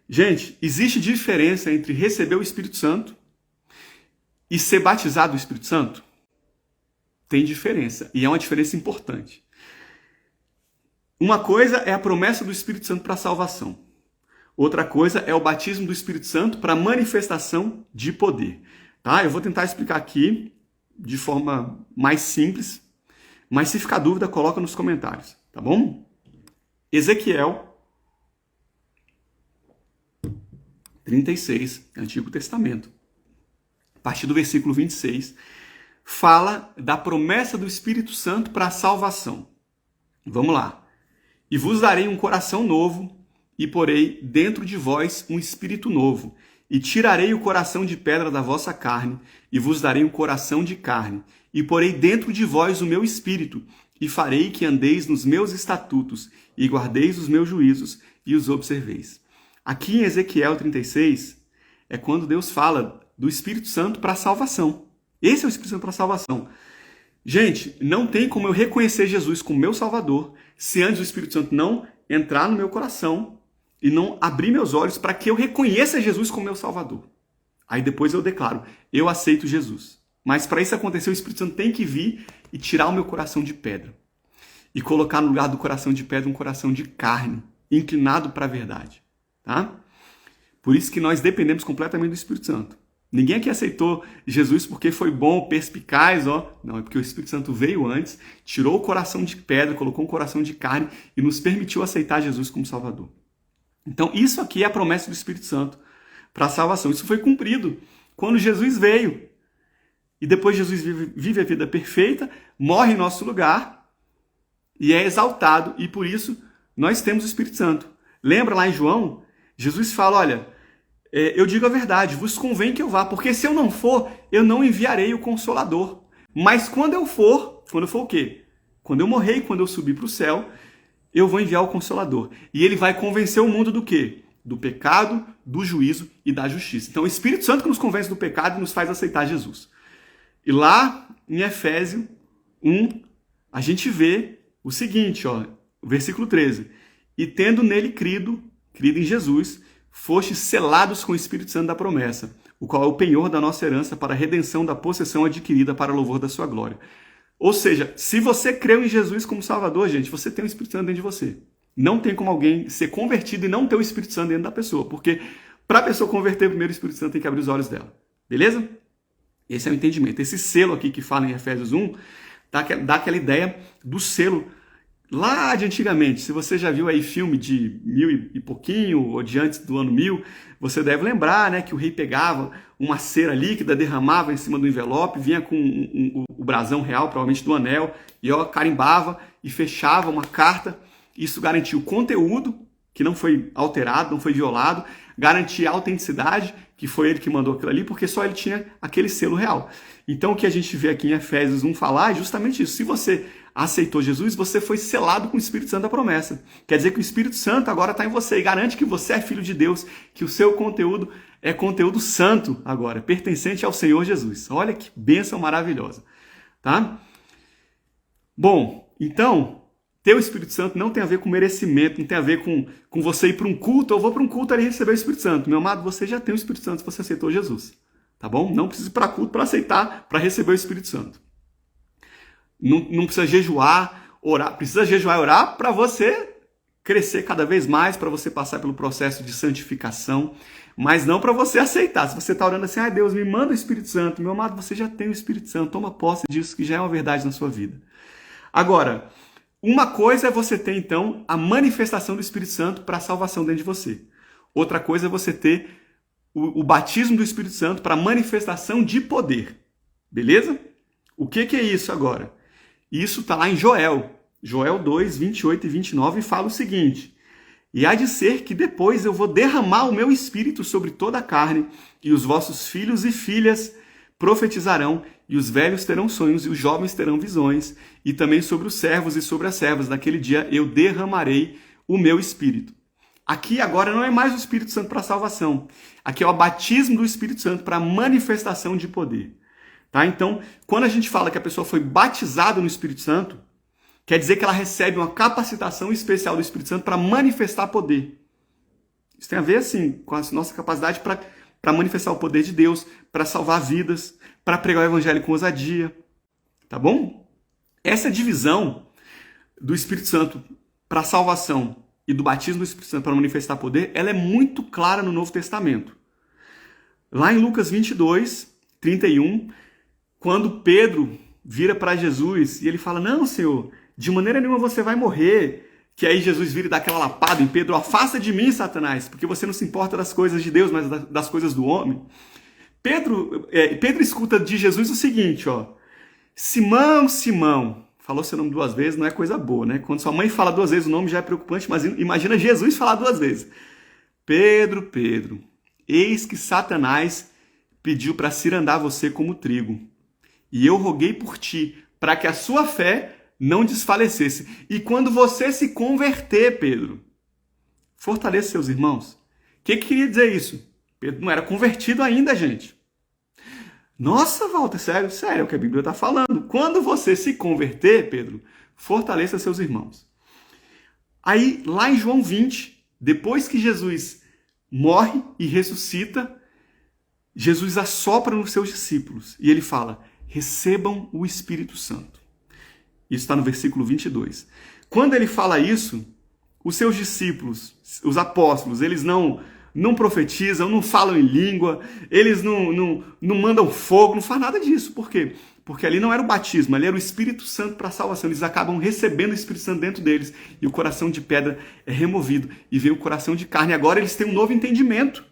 Gente, existe diferença entre receber o Espírito Santo e ser batizado do Espírito Santo? Tem diferença, e é uma diferença importante. Uma coisa é a promessa do Espírito Santo para a salvação. Outra coisa é o batismo do Espírito Santo para manifestação de poder. Tá? Eu vou tentar explicar aqui de forma mais simples, mas se ficar dúvida, coloca nos comentários, tá bom? Ezequiel 36, Antigo Testamento, a partir do versículo 26, fala da promessa do Espírito Santo para a salvação. Vamos lá. E vos darei um coração novo, e porei dentro de vós um espírito novo, e tirarei o coração de pedra da vossa carne, e vos darei um coração de carne, e porei dentro de vós o meu espírito, e farei que andeis nos meus estatutos, e guardeis os meus juízos, e os observeis. Aqui em Ezequiel 36, é quando Deus fala do Espírito Santo para a salvação. Esse é o Espírito Santo para a salvação. Gente, não tem como eu reconhecer Jesus como meu Salvador, se antes o Espírito Santo não entrar no meu coração, e não abrir meus olhos para que eu reconheça Jesus como meu Salvador. Aí depois eu declaro, eu aceito Jesus. Mas para isso acontecer, o Espírito Santo tem que vir e tirar o meu coração de pedra. E colocar no lugar do coração de pedra um coração de carne, inclinado para a verdade. Tá? Por isso que nós dependemos completamente do Espírito Santo. Ninguém aqui aceitou Jesus porque foi bom, perspicaz, ó. Não, é porque o Espírito Santo veio antes, tirou o coração de pedra, colocou um coração de carne e nos permitiu aceitar Jesus como Salvador. Então, isso aqui é a promessa do Espírito Santo para a salvação. Isso foi cumprido quando Jesus veio. E depois Jesus vive a vida perfeita, morre em nosso lugar e é exaltado. E por isso nós temos o Espírito Santo. Lembra lá em João? Jesus fala, olha, eu digo a verdade, vos convém que eu vá, porque se eu não for, eu não enviarei o Consolador. Mas quando eu for o quê? Quando eu morrer e quando eu subir para o céu, eu vou enviar o Consolador. E ele vai convencer o mundo do quê? Do pecado, do juízo e da justiça. Então, o Espírito Santo que nos convence do pecado e nos faz aceitar Jesus. E lá em Efésios 1, a gente vê o seguinte, ó, o versículo 13. E tendo nele crido em Jesus, fostes selados com o Espírito Santo da promessa, o qual é o penhor da nossa herança para a redenção da possessão adquirida para louvor da sua glória. Ou seja, se você creu em Jesus como Salvador, gente, você tem o Espírito Santo dentro de você. Não tem como alguém ser convertido e não ter o Espírito Santo dentro da pessoa, porque para a pessoa converter, primeiro o Espírito Santo tem que abrir os olhos dela. Beleza? Esse é o entendimento. Esse selo aqui que fala em Efésios 1, dá aquela ideia do selo lá de antigamente. Se você já viu aí filme de 1000 e pouquinho, ou de antes do ano 1000, você deve lembrar, né, que o rei pegava uma cera líquida, derramava em cima do envelope, vinha com o brasão real, provavelmente do anel, e ó, carimbava e fechava uma carta Isso garantia o conteúdo, que não foi alterado, não foi violado, garantia a autenticidade, que foi ele que mandou aquilo ali, porque só ele tinha aquele selo real. Então o que a gente vê aqui em Efésios 1 falar é justamente isso. Se você aceitou Jesus, você foi selado com o Espírito Santo da promessa. Quer dizer que o Espírito Santo agora está em você e garante que você é filho de Deus, que o seu conteúdo é conteúdo santo agora, pertencente ao Senhor Jesus. Olha que bênção maravilhosa, tá? Bom, então, ter o Espírito Santo não tem a ver com merecimento, não tem a ver com você ir para um culto, eu vou para um culto e receber o Espírito Santo. Meu amado, você já tem o Espírito Santo se você aceitou Jesus, tá bom? Não precisa ir para culto para aceitar, para receber o Espírito Santo. Não precisa jejuar, orar. Precisa jejuar e orar para você crescer cada vez mais, para você passar pelo processo de santificação, mas não para você aceitar. Se você está orando assim, Deus, me manda o Espírito Santo. Meu amado, você já tem o Espírito Santo. Toma posse disso, que já é uma verdade na sua vida. Agora, uma coisa é você ter, então, a manifestação do Espírito Santo para a salvação dentro de você. Outra coisa é você ter o batismo do Espírito Santo para manifestação de poder. Beleza? O que é isso agora? Isso está lá em Joel. Joel 2, 28 e 29 fala o seguinte: e há de ser que depois eu vou derramar o meu espírito sobre toda a carne, e os vossos filhos e filhas profetizarão, e os velhos terão sonhos, e os jovens terão visões, e também sobre os servos e sobre as servas. Naquele dia eu derramarei o meu espírito. Aqui agora não é mais o Espírito Santo para salvação. Aqui é o batismo do Espírito Santo para manifestação de poder. Tá? Então, quando a gente fala que a pessoa foi batizada no Espírito Santo, quer dizer que ela recebe uma capacitação especial do Espírito Santo para manifestar poder. Isso tem a ver, assim, com a nossa capacidade para manifestar o poder de Deus, para salvar vidas, para pregar o evangelho com ousadia. Tá bom? Essa divisão do Espírito Santo para a salvação e do batismo do Espírito Santo para manifestar poder, ela é muito clara no Novo Testamento. Lá em Lucas 22, 31, quando Pedro vira para Jesus e ele fala, não, Senhor, de maneira nenhuma você vai morrer. Que aí Jesus vira e dá aquela lapada em Pedro, afasta de mim, Satanás, porque você não se importa das coisas de Deus, mas das coisas do homem. Pedro escuta de Jesus o seguinte, ó, Simão, Simão, falou seu nome 2 vezes, não é coisa boa, né? Quando sua mãe fala 2 vezes o nome já é preocupante, mas imagina Jesus falar 2 vezes. Pedro, Pedro, eis que Satanás pediu para cirandar você como trigo, e eu roguei por ti, para que a sua fé não desfalecesse. E quando você se converter, Pedro, fortaleça seus irmãos. O que queria dizer isso? Pedro não era convertido ainda, gente. Nossa, Walter, sério, é o que a Bíblia está falando. Quando você se converter, Pedro, fortaleça seus irmãos. Aí, lá em João 20, depois que Jesus morre e ressuscita, Jesus assopra nos seus discípulos e ele fala, recebam o Espírito Santo. Isso está no versículo 22. Quando ele fala isso, os seus discípulos, os apóstolos, eles não profetizam, não falam em língua, eles não mandam fogo, não faz nada disso. Por quê? Porque ali não era o batismo, ali era o Espírito Santo para a salvação. Eles acabam recebendo o Espírito Santo dentro deles e o coração de pedra é removido e vem o coração de carne. Agora eles têm um novo entendimento.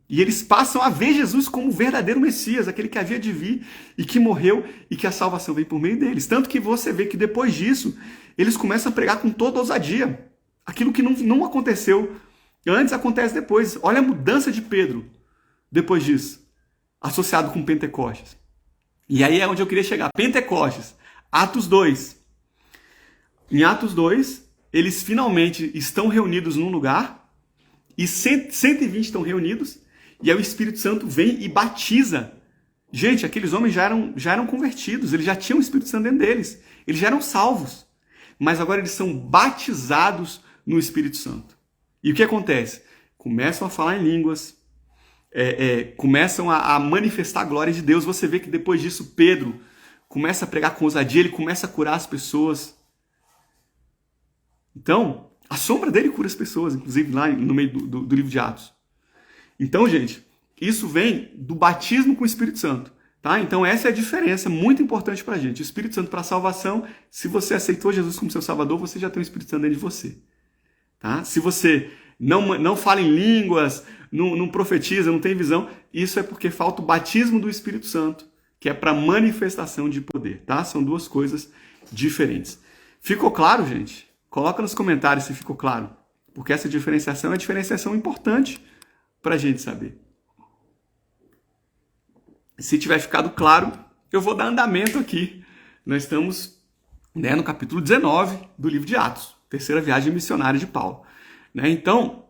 E eles passam a ver Jesus como o verdadeiro Messias, aquele que havia de vir e que morreu e que a salvação vem por meio deles. Tanto que você vê que depois disso, eles começam a pregar com toda ousadia. Aquilo que não aconteceu antes acontece depois. Olha a mudança de Pedro depois disso, associado com Pentecostes. E aí é onde eu queria chegar. Pentecostes, Atos 2. Em Atos 2, eles finalmente estão reunidos num lugar e 120 estão reunidos. E aí o Espírito Santo vem e batiza. Gente, aqueles homens já eram convertidos, eles já tinham o Espírito Santo dentro deles. Eles já eram salvos. Mas agora eles são batizados no Espírito Santo. E o que acontece? Começam a falar em línguas, começam a manifestar a glória de Deus. Você vê que depois disso Pedro começa a pregar com ousadia, ele começa a curar as pessoas. Então, a sombra dele cura as pessoas, inclusive lá no meio do livro de Atos. Então, gente, isso vem do batismo com o Espírito Santo. Tá? Então, essa é a diferença muito importante para a gente. O Espírito Santo para a salvação, se você aceitou Jesus como seu Salvador, você já tem o Espírito Santo dentro de você. Tá? Se você não fala em línguas, não profetiza, não tem visão, isso é porque falta o batismo do Espírito Santo, que é para manifestação de poder. Tá? São 2 coisas diferentes. Ficou claro, gente? Coloca nos comentários se ficou claro, porque essa diferenciação é uma diferenciação importante para a gente saber. Se tiver ficado claro, eu vou dar andamento aqui. Nós estamos, no capítulo 19 do livro de Atos, terceira viagem missionária de Paulo. Então,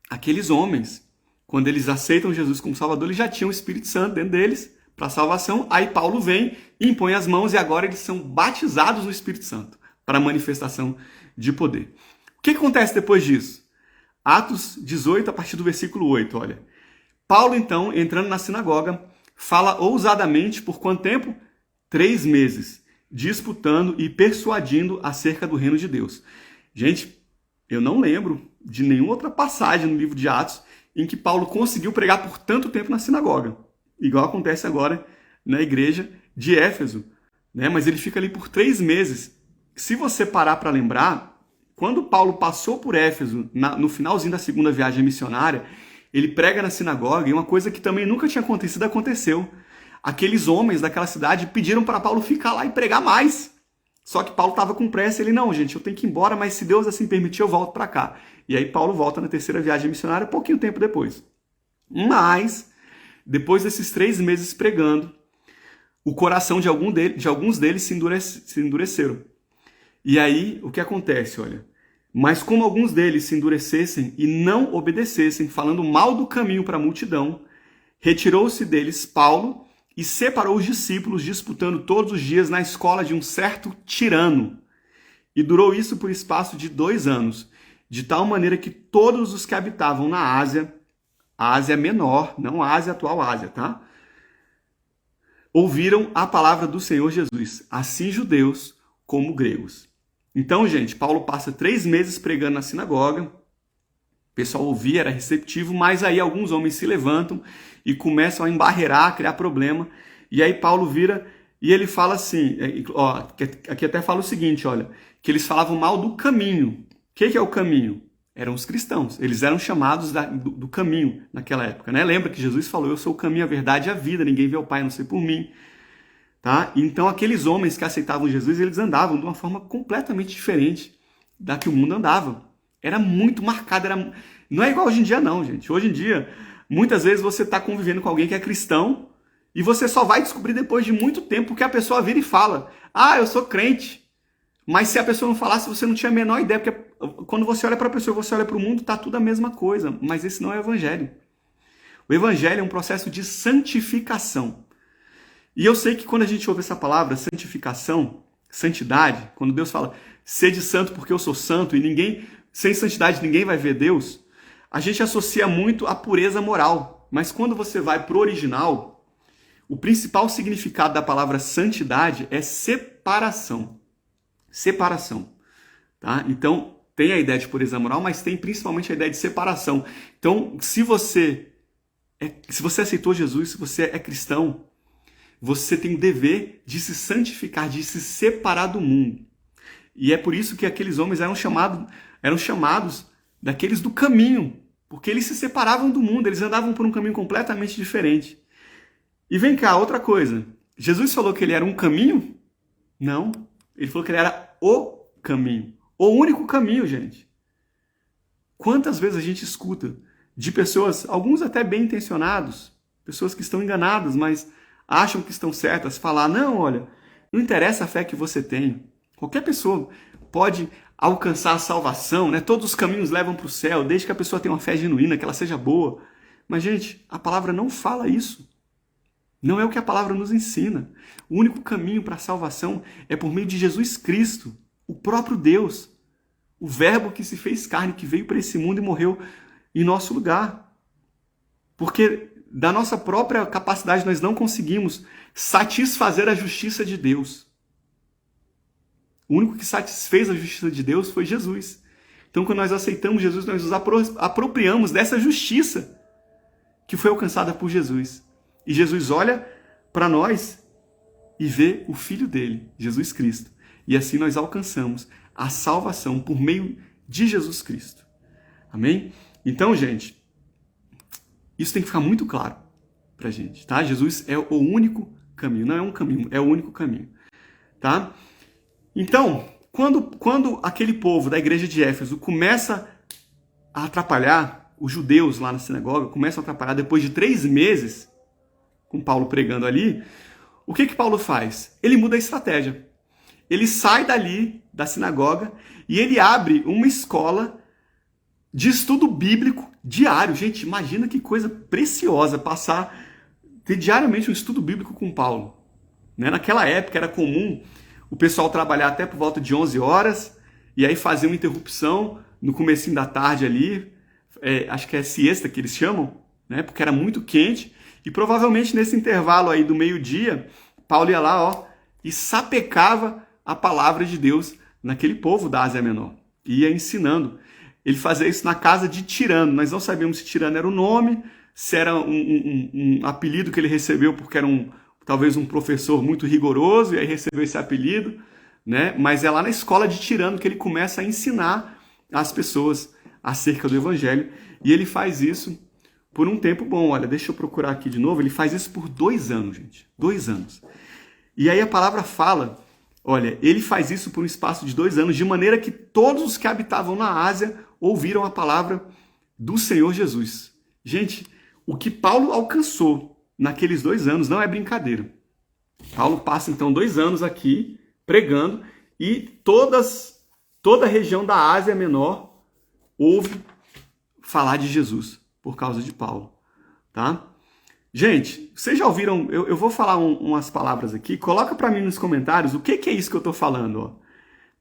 aqueles homens, quando eles aceitam Jesus como Salvador, eles já tinham o Espírito Santo dentro deles para salvação. Aí Paulo vem, impõe as mãos e agora eles são batizados no Espírito Santo para a manifestação de poder. O que acontece depois disso? Atos 18, a partir do versículo 8, olha. Paulo, então, entrando na sinagoga, fala ousadamente por quanto tempo? 3 meses, disputando e persuadindo acerca do reino de Deus. Gente, eu não lembro de nenhuma outra passagem no livro de Atos em que Paulo conseguiu pregar por tanto tempo na sinagoga, igual acontece agora na igreja de Éfeso, Mas ele fica ali por 3 meses. Se você parar para lembrar, quando Paulo passou por Éfeso, no finalzinho da segunda viagem missionária, ele prega na sinagoga e uma coisa que também nunca tinha acontecido aconteceu. Aqueles homens daquela cidade pediram para Paulo ficar lá e pregar mais. Só que Paulo estava com pressa, ele, não, gente, eu tenho que ir embora, mas se Deus assim permitir, eu volto para cá. E aí Paulo volta na terceira viagem missionária, pouquinho tempo depois. Mas, depois desses 3 meses pregando, o coração de alguns deles se endureceram. E aí, o que acontece, olha? Mas como alguns deles se endurecessem e não obedecessem, falando mal do caminho para a multidão, retirou-se deles Paulo e separou os discípulos, disputando todos os dias na escola de um certo tirano. E durou isso por espaço de 2 anos, de tal maneira que todos os que habitavam na Ásia, a Ásia menor, não a Ásia atual Ásia, tá? Ouviram a palavra do Senhor Jesus, assim judeus como gregos. Então, gente, Paulo passa 3 meses pregando na sinagoga, o pessoal ouvia, era receptivo, mas aí alguns homens se levantam e começam a embarrear, a criar problema, e aí Paulo vira e ele fala assim, aqui até fala o seguinte, olha, que eles falavam mal do caminho. O que é o caminho? Eram os cristãos, eles eram chamados do caminho naquela época, né? Lembra que Jesus falou, eu sou o caminho, a verdade e a vida, ninguém vê o Pai a não ser por mim. Tá? Então aqueles homens que aceitavam Jesus, eles andavam de uma forma completamente diferente da que o mundo andava. Era muito marcado, não é igual hoje em dia não, gente. Hoje em dia, muitas vezes você está convivendo com alguém que é cristão e você só vai descobrir depois de muito tempo que a pessoa vira e fala, eu sou crente. Mas se a pessoa não falasse, você não tinha a menor ideia, porque quando você olha para a pessoa, você olha para o mundo, está tudo a mesma coisa. Mas esse não é o evangelho. O evangelho é um processo de santificação. E eu sei que quando a gente ouve essa palavra, santificação, santidade, quando Deus fala, sede santo porque eu sou santo e sem santidade ninguém vai ver Deus, a gente associa muito à pureza moral. Mas quando você vai para o original, o principal significado da palavra santidade é separação. Separação. Tá? Então, tem a ideia de pureza moral, mas tem principalmente a ideia de separação. Então, se você aceitou Jesus, se você é cristão, você tem o dever de se santificar, de se separar do mundo. E é por isso que aqueles homens eram chamados daqueles do caminho, porque eles se separavam do mundo, eles andavam por um caminho completamente diferente. E vem cá, outra coisa. Jesus falou que ele era um caminho? Não. Ele falou que ele era o caminho. O único caminho, gente. Quantas vezes a gente escuta de pessoas, alguns até bem intencionados, pessoas que estão enganadas, mas acham que estão certas, falar, não, olha, não interessa a fé que você tem. Qualquer pessoa pode alcançar a salvação, né? Todos os caminhos levam para o céu, desde que a pessoa tenha uma fé genuína, que ela seja boa. Mas, gente, a palavra não fala isso. Não é o que a palavra nos ensina. O único caminho para a salvação é por meio de Jesus Cristo, o próprio Deus, o Verbo que se fez carne, que veio para esse mundo e morreu em nosso lugar. Porque da nossa própria capacidade nós não conseguimos satisfazer a justiça de Deus. O único que satisfez a justiça de Deus foi Jesus. Então, quando nós aceitamos Jesus, nós nos apropriamos dessa justiça que foi alcançada por Jesus. E Jesus olha para nós e vê o Filho dele, Jesus Cristo. E assim nós alcançamos a salvação por meio de Jesus Cristo. Amém? Então, gente, isso tem que ficar muito claro pra gente, tá? Jesus é o único caminho, não é um caminho, é o único caminho, tá? Então, Quando aquele povo da igreja de Éfeso começa a atrapalhar, os judeus lá na sinagoga começam a atrapalhar depois de 3 meses, com Paulo pregando ali, o que Paulo faz? Ele muda a estratégia. Ele sai dali, da sinagoga, e ele abre uma escola de estudo bíblico diário. Gente, imagina que coisa preciosa ter diariamente um estudo bíblico com Paulo. Né? Naquela época era comum o pessoal trabalhar até por volta de 11 horas, e aí fazer uma interrupção no comecinho da tarde ali, acho que é siesta que eles chamam, né? Porque era muito quente, e provavelmente nesse intervalo aí do meio-dia, Paulo ia lá, e sapecava a palavra de Deus naquele povo da Ásia Menor, e ia ensinando. Ele fazia isso na casa de Tirano. Nós não sabemos se Tirano era o nome, se era um apelido que ele recebeu porque era talvez um professor muito rigoroso, e aí recebeu esse apelido, né? Mas é lá na escola de Tirano que ele começa a ensinar as pessoas acerca do evangelho, e ele faz isso por um tempo bom. Olha, deixa eu procurar aqui de novo. Ele faz isso por 2 anos, gente. 2 anos. E aí a palavra fala, olha, ele faz isso por um espaço de 2 anos, de maneira que todos os que habitavam na Ásia ouviram a palavra do Senhor Jesus. Gente, o que Paulo alcançou naqueles 2 anos não é brincadeira. Paulo passa então 2 anos aqui pregando, e toda a região da Ásia Menor ouve falar de Jesus por causa de Paulo, tá? Gente, vocês já ouviram? Eu vou falar umas palavras aqui. Coloca para mim nos comentários o que é isso que eu estou falando. Ó.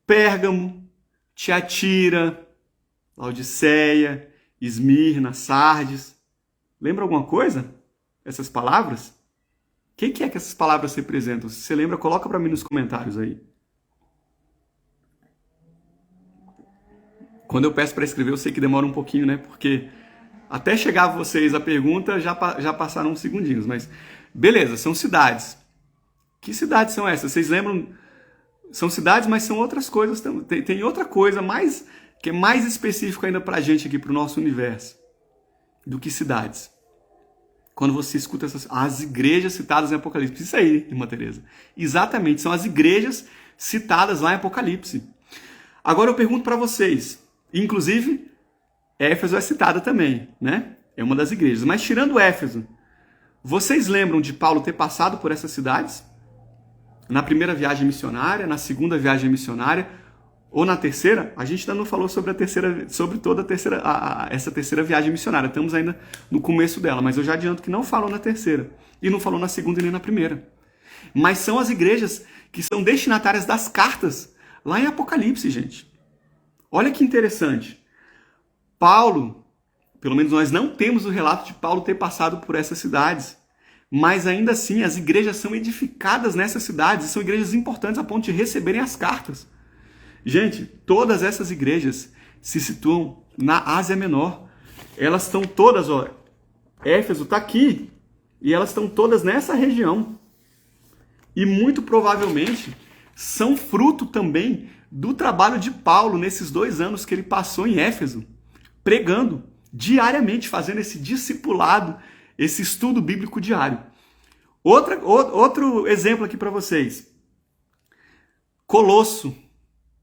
Pérgamo, Tiatira, Laodiceia, Esmirna, Sardes. Lembra alguma coisa? Essas palavras? O que é que essas palavras representam? Se você lembra, coloca para mim nos comentários aí. Quando eu peço para escrever, eu sei que demora um pouquinho, né? Porque até chegar a vocês a pergunta, já passaram uns segundinhos. Mas, beleza, são cidades. Que cidades são essas? Vocês lembram? São cidades, mas são outras coisas também. Tem outra coisa que é mais específico ainda para a gente aqui, para o nosso universo, do que cidades. Quando você escuta as igrejas citadas em Apocalipse. Isso aí, irmã Tereza. Exatamente, são as igrejas citadas lá em Apocalipse. Agora eu pergunto para vocês, inclusive, Éfeso é citada também, né? É uma das igrejas. Mas tirando Éfeso, vocês lembram de Paulo ter passado por essas cidades? Na primeira viagem missionária, na segunda viagem missionária, ou na terceira? A gente ainda não falou sobre essa terceira viagem missionária. Estamos ainda no começo dela, mas eu já adianto que não falou na terceira. E não falou na segunda e nem na primeira. Mas são as igrejas que são destinatárias das cartas lá em Apocalipse, gente. Olha que interessante. Paulo, pelo menos nós não temos o relato de Paulo ter passado por essas cidades, mas ainda assim as igrejas são edificadas nessas cidades, e são igrejas importantes a ponto de receberem as cartas. Gente, todas essas igrejas se situam na Ásia Menor. Elas estão todas, ó, Éfeso está aqui, e elas estão todas nessa região. E muito provavelmente são fruto também do trabalho de Paulo nesses 2 anos que ele passou em Éfeso, pregando diariamente, fazendo esse discipulado, esse estudo bíblico diário. Outro exemplo aqui para vocês. Colosso.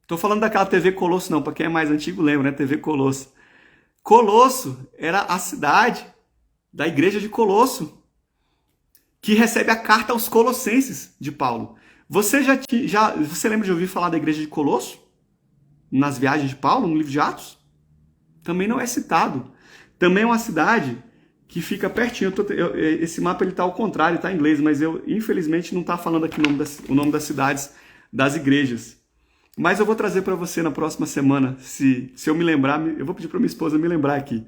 Estou falando daquela TV Colosso não, para quem é mais antigo lembra, né? TV Colosso. Colosso era a cidade da igreja de Colosso, que recebe a carta aos Colossenses de Paulo. Você lembra de ouvir falar da igreja de Colosso? Nas viagens de Paulo, no livro de Atos? Também não é citado. Também é uma cidade que fica pertinho. Esse mapa está ao contrário, está em inglês, mas eu, infelizmente, não está falando aqui o nome das cidades, das igrejas. Mas eu vou trazer para você na próxima semana, se eu me lembrar, eu vou pedir para minha esposa me lembrar aqui,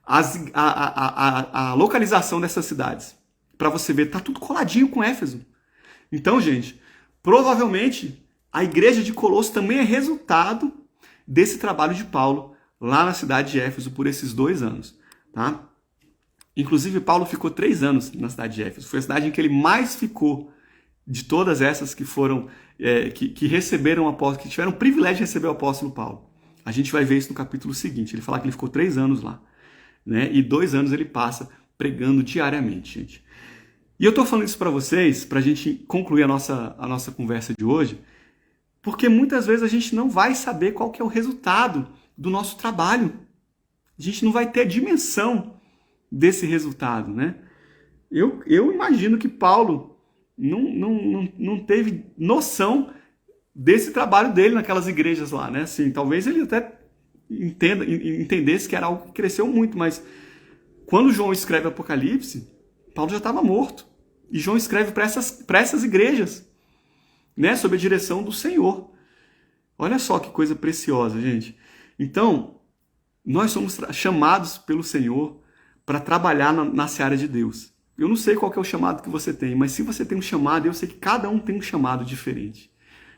a localização dessas cidades, para você ver, tá tudo coladinho com Éfeso. Então, gente, provavelmente a igreja de Colosso também é resultado desse trabalho de Paulo lá na cidade de Éfeso por esses 2 anos, tá? Inclusive, Paulo ficou 3 anos na cidade de Éfeso. Foi a cidade em que ele mais ficou de todas essas que foram, que receberam o apóstolo, que tiveram o privilégio de receber o apóstolo Paulo. A gente vai ver isso no capítulo seguinte. Ele fala que ele ficou 3 anos lá, né? E 2 anos ele passa pregando diariamente, gente. E eu estou falando isso para vocês, para a gente concluir a nossa conversa de hoje, Porque muitas vezes a gente não vai saber qual que é o resultado do nosso trabalho. A gente não vai ter a dimensão desse resultado, né? Eu imagino que Paulo não teve noção desse trabalho dele naquelas igrejas lá, né? Assim, talvez ele até entendesse que era algo que cresceu muito, mas quando João escreve Apocalipse, Paulo já estava morto. E João escreve para essas igrejas, né? Sob a direção do Senhor. Olha só que coisa preciosa, gente. Então, nós somos chamados pelo Senhor para trabalhar na seara de Deus. Eu não sei qual que é o chamado que você tem, mas se você tem um chamado, eu sei que cada um tem um chamado diferente.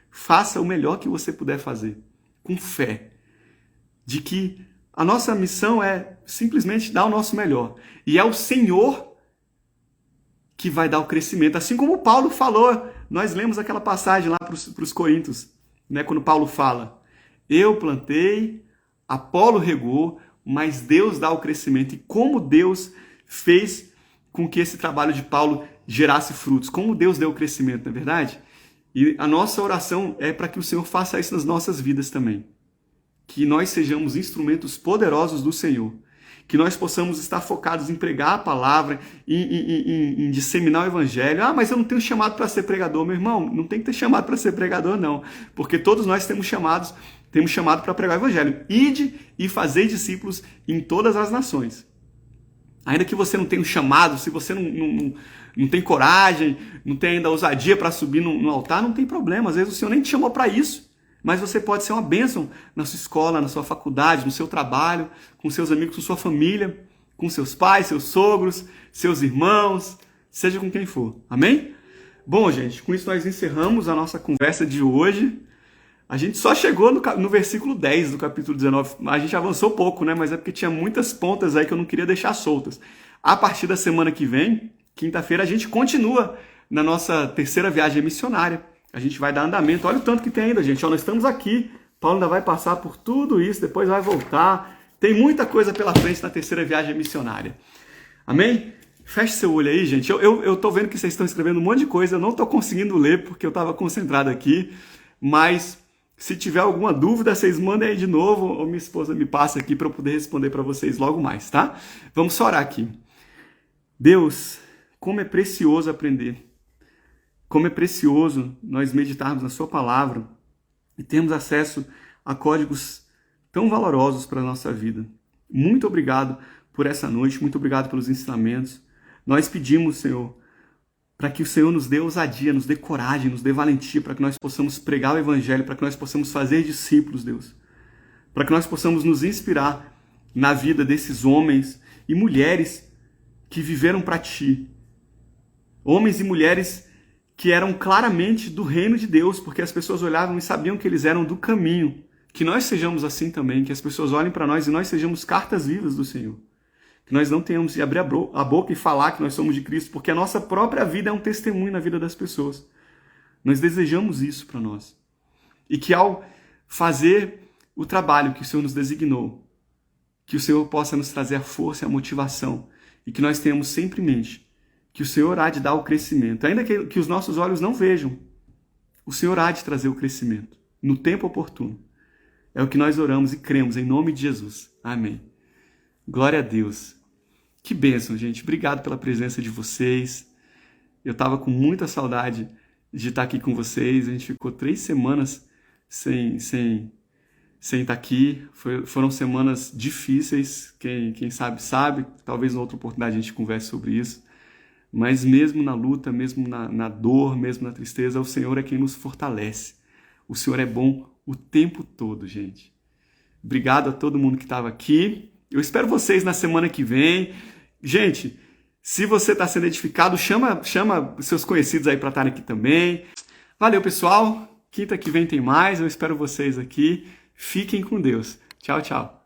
Faça o melhor que você puder fazer, com fé, de que a nossa missão é simplesmente dar o nosso melhor. E é o Senhor que vai dar o crescimento. Assim como Paulo falou, nós lemos aquela passagem lá para os Coríntios, né, quando Paulo fala, eu plantei, Apolo regou, mas Deus dá o crescimento. E como Deus fez com que esse trabalho de Paulo gerasse frutos, como Deus deu o crescimento, não é verdade? E a nossa oração é para que o Senhor faça isso nas nossas vidas também. Que nós sejamos instrumentos poderosos do Senhor. Que nós possamos estar focados em pregar a palavra, em disseminar o evangelho. Ah, mas eu não tenho chamado para ser pregador. Meu irmão, não tem que ter chamado para ser pregador, não. Porque todos nós temos chamado para pregar o evangelho. Ide e fazei discípulos em todas as nações. Ainda que você não tenha um chamado, se você não tem coragem, não tem ainda ousadia para subir no altar, não tem problema. Às vezes o Senhor nem te chamou para isso. Mas você pode ser uma bênção na sua escola, na sua faculdade, no seu trabalho, com seus amigos, com sua família, com seus pais, seus sogros, seus irmãos, seja com quem for. Amém? Bom, gente, com isso nós encerramos a nossa conversa de hoje. A gente só chegou no versículo 10 do capítulo 19. A gente avançou pouco, né? Mas é porque tinha muitas pontas aí que eu não queria deixar soltas. A partir da semana que vem, quinta-feira, a gente continua na nossa terceira viagem missionária. A gente vai dar andamento. Olha o tanto que tem ainda, gente. Ó, nós estamos aqui. Paulo ainda vai passar por tudo isso, depois vai voltar. Tem muita coisa pela frente na terceira viagem missionária. Amém? Feche seu olho aí, gente. Eu tô vendo que vocês estão escrevendo um monte de coisa. Eu não tô conseguindo ler porque eu estava concentrado aqui. Mas se tiver alguma dúvida, vocês mandem aí de novo. Ou minha esposa me passa aqui para eu poder responder para vocês logo mais, tá? Vamos só orar aqui. Deus, como é precioso aprender. Como é precioso nós meditarmos na sua palavra e termos acesso a códigos tão valorosos para a nossa vida. Muito obrigado por essa noite, muito obrigado pelos ensinamentos. Nós pedimos, Senhor, para que o Senhor nos dê ousadia, nos dê coragem, nos dê valentia, para que nós possamos pregar o Evangelho, para que nós possamos fazer discípulos, Deus. Para que nós possamos nos inspirar na vida desses homens e mulheres que viveram para Ti. Homens e mulheres que eram claramente do reino de Deus, porque as pessoas olhavam e sabiam que eles eram do caminho. Que nós sejamos assim também, que as pessoas olhem para nós e nós sejamos cartas vivas do Senhor. Que nós não tenhamos de abrir a boca e falar que nós somos de Cristo, porque a nossa própria vida é um testemunho na vida das pessoas. Nós desejamos isso para nós. E que ao fazer o trabalho que o Senhor nos designou, que o Senhor possa nos trazer a força e a motivação, e que nós tenhamos sempre em mente que o Senhor há de dar o crescimento. Ainda que os nossos olhos não vejam, o Senhor há de trazer o crescimento, no tempo oportuno. É o que nós oramos e cremos, em nome de Jesus. Amém. Glória a Deus. Que bênção, gente. Obrigado pela presença de vocês. Eu estava com muita saudade de estar aqui com vocês. A gente ficou 3 semanas sem estar aqui. Foram semanas difíceis. Quem sabe. Talvez em outra oportunidade a gente converse sobre isso. Mas mesmo na luta, mesmo na dor, mesmo na tristeza, o Senhor é quem nos fortalece. O Senhor é bom o tempo todo, gente. Obrigado a todo mundo que estava aqui. Eu espero vocês na semana que vem. Gente, se você está sendo edificado, chama seus conhecidos aí para estarem aqui também. Valeu, pessoal. Quinta que vem tem mais. Eu espero vocês aqui. Fiquem com Deus. Tchau, tchau.